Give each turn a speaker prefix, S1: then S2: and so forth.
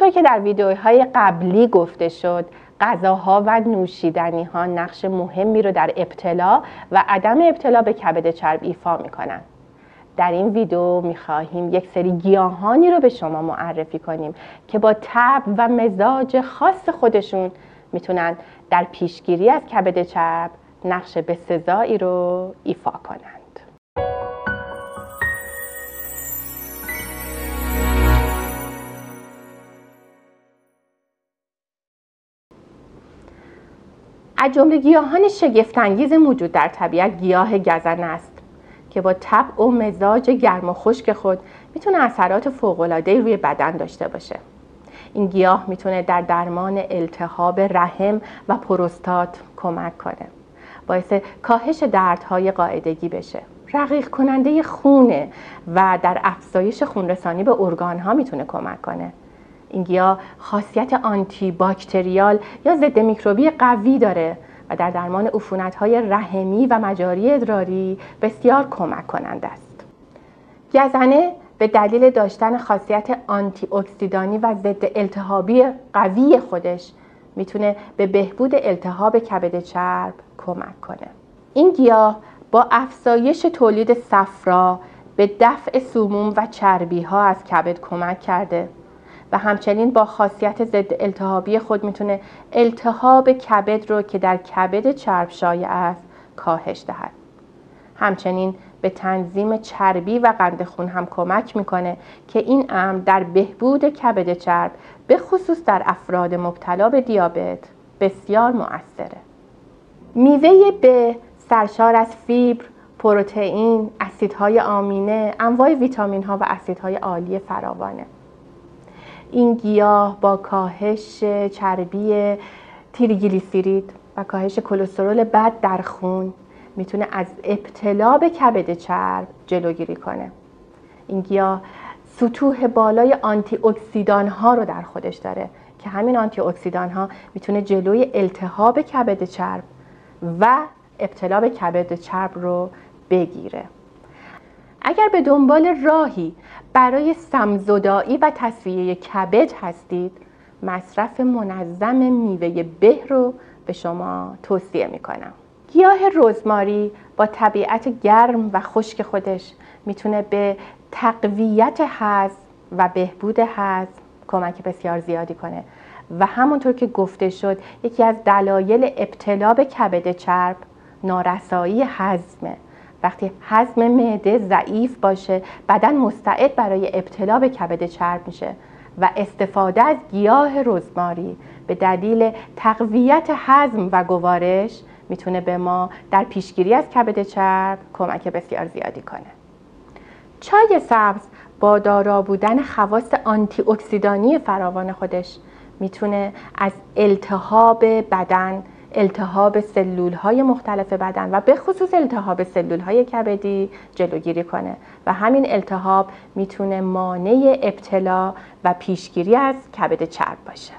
S1: همونطور که در ویدیوهای قبلی گفته شد، غذاها و نوشیدنی‌ها نقش مهمی رو در ابتلا و عدم ابتلا به کبد چرب ایفا می‌کنند. در این ویدیو می‌خواهیم یک سری گیاهانی رو به شما معرفی کنیم که با طعم و مزاج خاص خودشون میتونن در پیشگیری از کبد چرب نقش بسزایی رو ایفا کنند. از جمله گیاهان شگفت‌انگیز موجود در طبیعت گیاه گزن است که با طبع و مزاج گرم و خشک خود میتونه اثرات فوق‌العاده‌ای روی بدن داشته باشه. این گیاه میتونه در درمان التهاب رحم و پروستات کمک کنه. باعث کاهش دردهای قاعدگی بشه. رقیق کننده خونه و در افزایش خونرسانی به ارگان‌ها میتونه کمک کنه. این گیاه خاصیت آنتی باکتریال یا ضد میکروبی قوی داره و در درمان عفونت‌های رحمی و مجاری ادراری بسیار کمک کننده است. گزنه به دلیل داشتن خاصیت آنتی اکسیدانی و ضد التهابی قوی خودش میتونه به بهبود التهاب کبد چرب کمک کنه. این گیاه با افزایش تولید صفرا به دفع سموم و چربی‌ها از کبد کمک کرده و همچنین با خاصیت ضد التهابی خود میتونه التهاب کبد رو که در کبد چرب شایع است کاهش دهد. همچنین به تنظیم چربی و قند خون هم کمک میکنه که این امر در بهبود کبد چرب به خصوص در افراد مبتلا به دیابت بسیار مؤثره. میوه به سرشار از فیبر، پروتئین، اسیدهای آمینه، انواع ویتامین ها و اسیدهای عالی فراوانه. این گیاه با کاهش چربی تریگلیسیرید و کاهش کلسترول بد در خون میتونه از ابتلا به کبد چرب جلوگیری کنه. این گیاه سطوح بالای آنتی اکسیدان ها رو در خودش داره که همین آنتی اکسیدان ها میتونه جلوی التهاب کبد چرب و ابتلا به کبد چرب رو بگیره. اگر به دنبال راهی برای سم‌زدایی و تصفیه کبد هستید، مصرف منظم میوه به رو به شما توصیه میکنم. گیاه رزماری با طبیعت گرم و خشک خودش میتونه به تقویت هضم و بهبود هضم کمک بسیار زیادی کنه و همونطور که گفته شد یکی از دلایل ابتلا به کبد چرب نارسایی هضمه. وقتی هضم معده ضعیف باشه بدن مستعد برای ابتلا به کبد چرب میشه و استفاده از گیاه رزماری به دلیل تقویت هضم و گوارش میتونه به ما در پیشگیری از کبد چرب کمک بسیار زیادی کنه. چای سبز با دارا بودن خواص آنتی اکسیدانی فراوان خودش میتونه از التهاب بدن، التهاب سلول‌های مختلف بدن و به خصوص التهاب سلول‌های کبدی جلوگیری کنه و همین التهاب میتونه مانع ابتلا و پیشگیری از کبد چرب باشه.